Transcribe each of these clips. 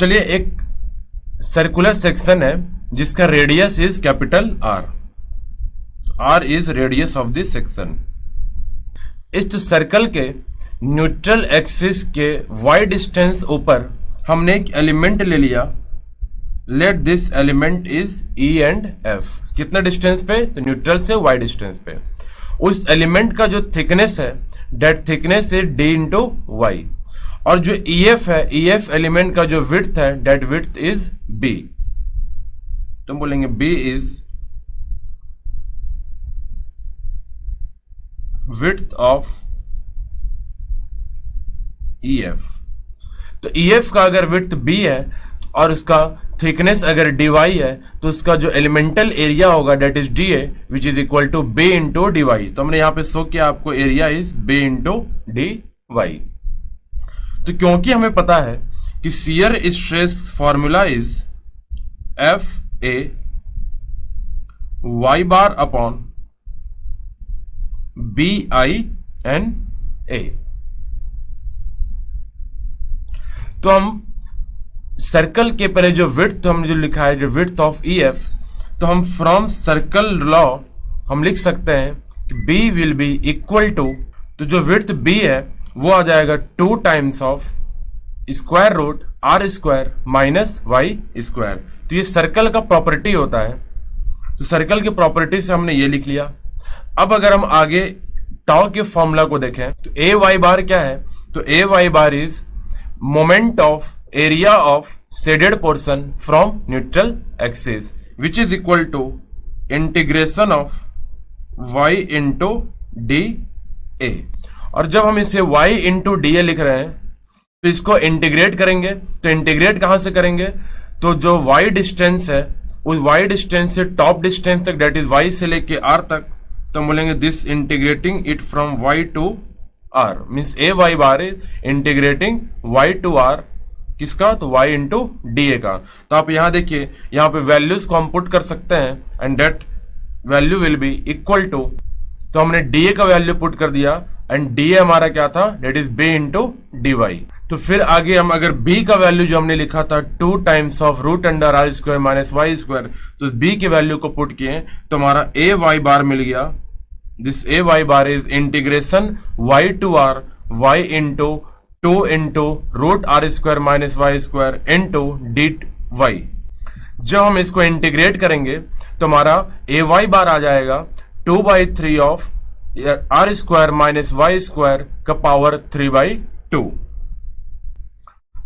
चलिए, एक circular section है जिसका radius is capital R. R is radius of this section. इस सर्कल के न्यूट्रल एक्सिस के वाई डिस्टेंस ऊपर हमने एक एलिमेंट ले लिया। Let this element is E and F. कितना डिस्टेंस पे? तो न्यूट्रल से वाई डिस्टेंस पे। उस एलिमेंट का जो थिकनेस है, that thickness is D into Y. और जो ई एफ है, ई एफ एलिमेंट का जो विड्थ है, डेट विड्थ इज बी। तो बोलेंगे B is width of E F. तो ई एफ का अगर विड्थ बी है और उसका थिकनेस अगर डी वाई है, तो उसका जो एलिमेंटल एरिया होगा that is D A, which is equal to B into D Y. तो हमने यहां पे शो किया आपको area is B into D Y. तो क्योंकि हमें पता है कि shear stress formula is F A Y bar upon B I N A. तो हम सर्कल के पहले जो विड्थ हमने जो लिखा है, जो विड्थ ऑफ ई एफ, तो हम फ्रॉम सर्कल लॉ हम लिख सकते हैं कि B will be equal to, तो जो विड्थ बी है वो आ जाएगा 2 times of square root R square minus Y square. तो ये सर्कल का प्रॉपर्टी होता है। तो सर्कल की प्रॉपर्टी से हमने ये लिख लिया। अब अगर हम आगे टाउ के फॉर्मूला को देखें तो ए वाई बार क्या है? तो a Y bar is moment of area of shaded portion from neutral axis, which is equal to integration of y into d a. और जब हम इसे y इंटू डी ए लिख रहे हैं तो इसको इंटीग्रेट करेंगे। तो इंटीग्रेट कहां से करेंगे? तो जो y डिस्टेंस है उस y डिस्टेंस से टॉप डिस्टेंस तक, डेट इज y से लेके r तक, तो हम बोलेंगे this integrating it from y to r, means A Y bar is integrating y to r। किसका? तो y इंटू डी ए का। तो आप यहां देखिए, यहां पे वैल्यूज को हम पुट कर सकते हैं and that value will be equal to, तो हमने डी ए का वैल्यू पुट कर दिया एंड डी ए हमारा क्या था? That is B into D Y. तो फिर आगे हम अगर b का वैल्यू जो हमने लिखा था 2 times of root under R square minus Y square, तो b के वैल्यू को पुट किए तो हमारा ए वाई बार मिल गया। This A Y bar is integration y to r y into 2 into root R square minus Y square into D Y. जब हम इसको इंटीग्रेट करेंगे तो हमारा ए वाई बार आ जाएगा 2/3 of R square minus Y square का पावर 3/2।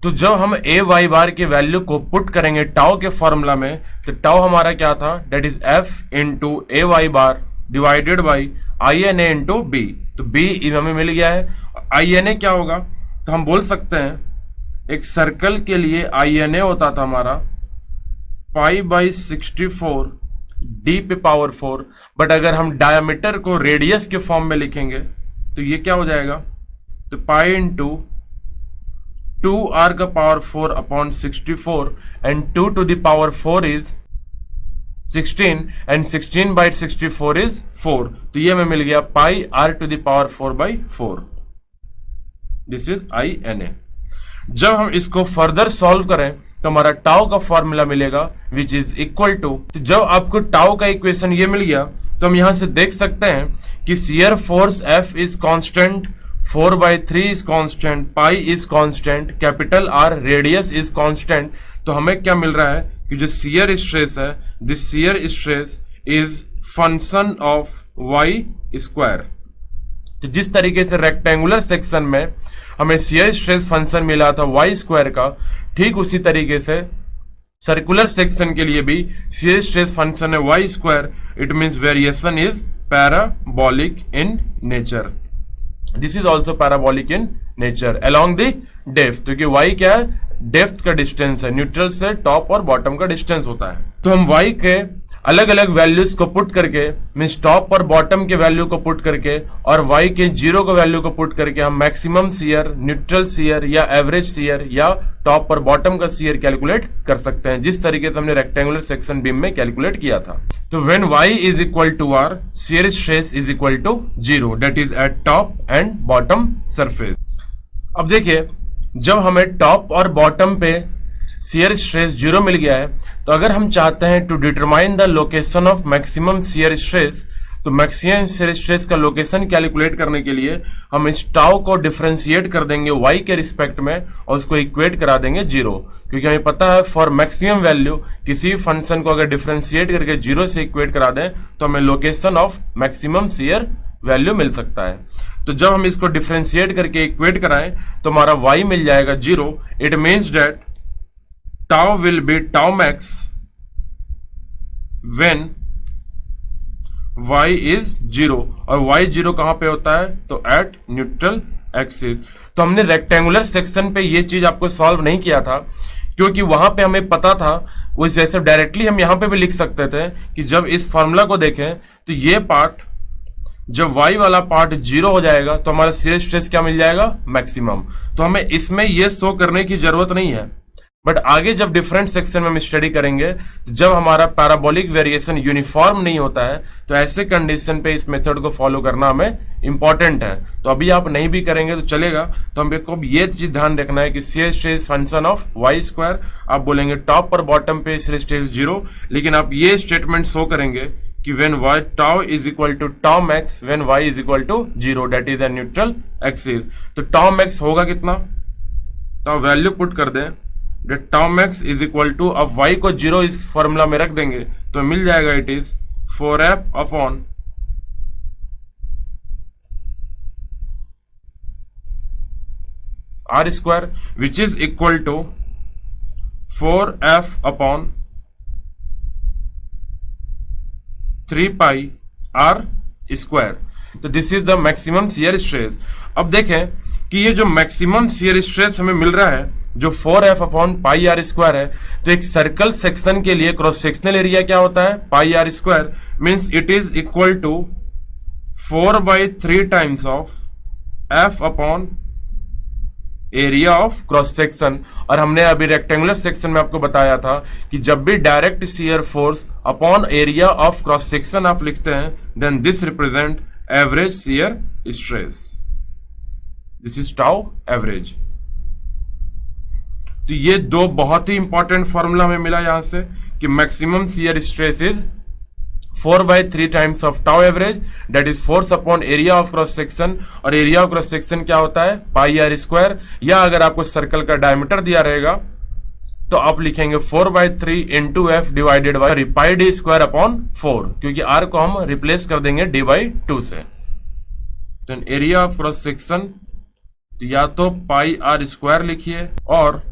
तो जब हम ए वाई बार के वैल्यू को पुट करेंगे टाउ के फॉर्मूला में, तो टाउ हमारा क्या था? That is F into A Y bar divided by I N A into B. तो बी हमें मिल गया है। आई एन ए क्या होगा? तो हम बोल सकते हैं एक सर्कल के लिए आई एन ए होता था हमारा π/64 डी पे पावर 4, बट अगर हम डायमीटर को रेडियस के फॉर्म में लिखेंगे तो ये क्या हो जाएगा? तो पाई इंटू 2r का power 4 upon 64 and 2 to the power 4 is 16 and 16/64 is 4। तो ये हमें मिल गया pi r to the power 4/4। This is I N A. जब हम इसको फर्दर सॉल्व करें तो हमारा टाउ का फॉर्मूला मिलेगा विच इज इक्वल टू, तो जब आपको टाउ का इक्वेशन ये मिल गया तो हम यहां से देख सकते हैं कि shear force F is constant, 4/3 is constant, pi is constant, capital R radius is constant. तो हमें क्या मिल रहा है कि जो शियर स्ट्रेस है, this shear stress is function of y square. तो जिस तरीके से रेक्टेंगुलर सेक्शन में हमें शियर स्ट्रेस फंक्शन मिला था y स्क्वायर का, ठीक उसी तरीके से सर्कुलर सेक्शन के लिए भी शियर स्ट्रेस फंक्शन है y square. It means variation is parabolic in nature. This is also parabolic in nature along the depth, क्योंकि y क्या है? डेप्थ का डिस्टेंस है, न्यूट्रल से टॉप और बॉटम का डिस्टेंस होता है। तो हम y के अलग अलग वैल्यूज को पुट करके, मींस टॉप और बॉटम के वैल्यू को पुट करके और y के 0 का वैल्यू को पुट करके हम मैक्सिमम शियर, न्यूट्रल शियर या एवरेज शियर या टॉप और बॉटम का शियर कैलकुलेट कर सकते हैं, जिस तरीके से हमने रेक्टेंगुलर सेक्शन बीम में कैलकुलेट किया था। तो when y is equal to r, shear stress is equal to 0, that is at top and bottom surface. अब देखिए, जब हमें टॉप और बॉटम पे शियर स्ट्रेस 0 मिल गया है, तो अगर हम चाहते हैं to determine the location of maximum shear stress, तो मैक्सिमम शियर स्ट्रेस का लोकेशन कैलकुलेट करने के लिए हम इस टाउ को डिफरेंशिएट कर देंगे y के रिस्पेक्ट में और उसको इक्वेट करा देंगे 0, क्योंकि हमें पता है फॉर मैक्सिमम वैल्यू किसी फंक्शन को अगर डिफरेंशिएट करके 0 से इक्वेट करा दें तो हमें location of maximum shear value मिल सकता है। तो जब हम इसको डिफरेंशिएट करके इक्वेट कराएं तो हमारा y मिल जाएगा 0। It means that tau will be tau max when y is 0, और y 0 कहां पे होता है, तो एट न्यूट्रल एक्सिस। तो हमने रेक्टेंगुलर सेक्शन पे ये चीज आपको सॉल्व नहीं किया था क्योंकि वहां पे हमें पता था, उस जैसे डायरेक्टली हम यहां पे भी लिख सकते थे कि जब इस फॉर्मूला को देखें तो ये पार्ट, जब y वाला पार्ट 0 हो जाएगा तो हमारा शियर स्ट्रेस क्या मिल जाएगा, मैक्सिमम। तो हमें इसमें ये शो करने की जरूरत नहीं है, बट आगे जब डिफरेंट सेक्शन में हम स्टडी करेंगे तो जब हमारा पैराबोलिक वेरिएशन यूनिफॉर्म नहीं होता है तो ऐसे कंडीशन पे इस मेथड को फॉलो करना हमें इंपॉर्टेंट है। तो अभी आप नहीं भी करेंगे तो चलेगा। तो हमको ये चीज ध्यान रखना है कि shear stress function of Y square, आप बोलेंगे टॉप और बॉटम पे शियर स्ट्रेस 0, लेकिन आप ये स्टेटमेंट शो करेंगे कि when y tau is equal to tau max when y is equal to 0, that is a neutral axis। तो tau max होगा कितना, तो वैल्यू पुट कर दें, tau max is equal to, अब y को 0 इस फॉर्मूला में रख देंगे तो मिल जाएगा it is 4f upon r square which is equal to 4f upon 3 pi are square. तो this is the maximum shear stress. अब देखें कि ये जो मैक्सिमम शियर स्ट्रेस हमें मिल रहा है जो 4f upon pi are square है, तो एक सर्कल सेक्शन के लिए क्रॉस सेक्शनल एरिया क्या होता है, pi are square, means it is equal to 4/3 times of f upon area of cross section. और हमने अभी रेक्टेंगुलर सेक्शन में आपको बताया था कि जब भी direct shear force upon area of cross section आप लिखते हैं then this represent average shear stress, this is tau average. तो ये दो बहुत ही इंपॉर्टेंट फॉर्मूला हमें मिला यहां से कि maximum shear stress is 4/3 times of tau average, that is force upon area of cross section, और एरिया ऑफ क्रॉस सेक्शन क्या होता है, पाई आर स्क्वायर, या अगर आपको सर्कल का डायमीटर दिया रहेगा तो आप लिखेंगे 4/3 into F divided by pi D square upon 4, क्योंकि आर को हम रिप्लेस कर देंगे d/2 से। तो एरिया ऑफ क्रॉस सेक्शन तो या तो पाई आर स्क्वायर लिखिए, और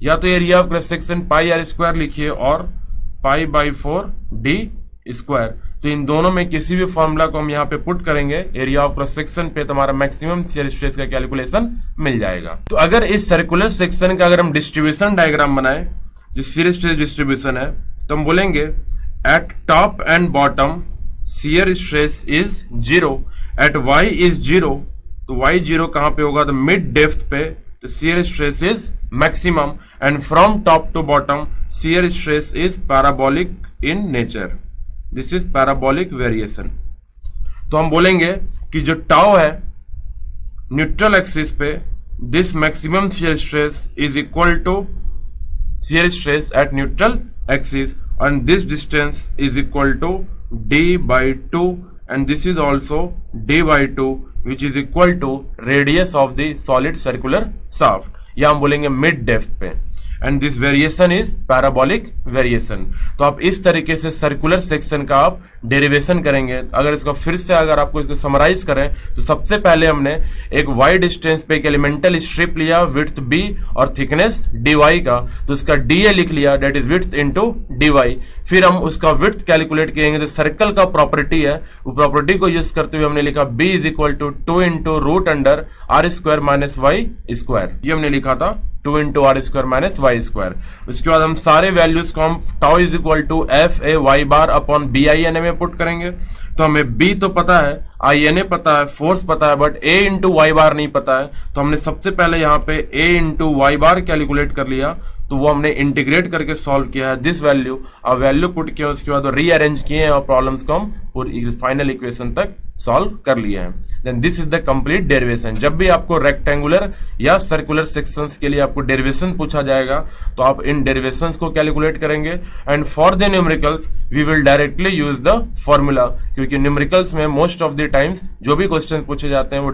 या तो area of cross section pi are square लिखिए और पाई/4 डी स्क्वायर। तो इन दोनों में किसी भी फॉर्मूला को हम यहाँ पे पुट करेंगे एरिया ऑफ क्रॉस सेक्शन पे, तो हमारा मैक्सिमम शियर स्ट्रेस का कैलकुलेशन मिल जाएगा। तो अगर इस सर्कुलर सेक्शन का अगर हम डिस्ट्रीब्यूशन डायग्राम बनाए जो शियर स्ट्रेस डिस्ट्रीब्यूशन है, तो हम बोलेंगे at top and bottom shear stress is 0, at y is 0, तो y 0 कहां पे होगा, तो मिड डेप्थ पे, तो shear stress is maximum, and from top to bottom shear stress is parabolic in nature, this is parabolic variation. तो हम बोलेंगे कि जो टाउ है न्यूट्रल एक्सिस पे, this maximum shear stress is equal to shear stress at neutral axis, and this distance is equal to d/2, and this is also d/2 which is equal to radius of the solid circular shaft, या हम बोलेंगे mid depth पे, and this variation is parabolic variation. तो आप इस तरीके से circular section का आप डेरिवेशन करेंगे। अगर इसको फिर से अगर आपको इसको समराइज करें तो सबसे पहले हमने एक वाई डिस्टेंस पे एक एलिमेंटल स्ट्रिप लिया विड्थ b और थिकनेस dy का, तो उसका dA लिख लिया, that is width into dy। फिर हम उसका विड्थ कैलकुलेट करेंगे, जो सर्कल का प्रॉपर्टी है वो प्रॉपर्टी को यूज करते हुए हमने लिखा b is equal to 2 into root under R square minus Y square, ये हमने लिखा था 2 into R square minus Y square. उसके बाद हम सारे वैल्यूज को हम tau is equal to F A Y bar upon B I N A में पुट करेंगे। तो हमें बी तो पता है, आई एन ए पता है, फोर्स पता है, बट ए इंटू वाई बार नहीं पता है। तो हमने सबसे पहले यहाँ पे ए इंटू वाई बार कैलकुलेट कर लिया, तो वो हमने इंटीग्रेट करके सॉल्व किया है दिस वैल्यू, अब वैल्यू पुट किया, उसके बाद रीअरेंज किए हैं और प्रॉब्लम्स को हम पूरी फाइनल इक्वेशन तक सॉल्व कर लिए हैं। Then this is the complete derivation. जब भी आपको रेक्टेंगुलर या सर्कुलर सेक्शंस के लिए आपको डेरिवेशन पूछा जाएगा तो आप इन डेरिवेशंस को कैलकुलेट करेंगे। And for the numericals we will directly use the formula, क्योंकि न्यूमेरिकल्स में मोस्ट ऑफ द टाइम्स जो भी क्वेश्चन पूछे जाते हैं वो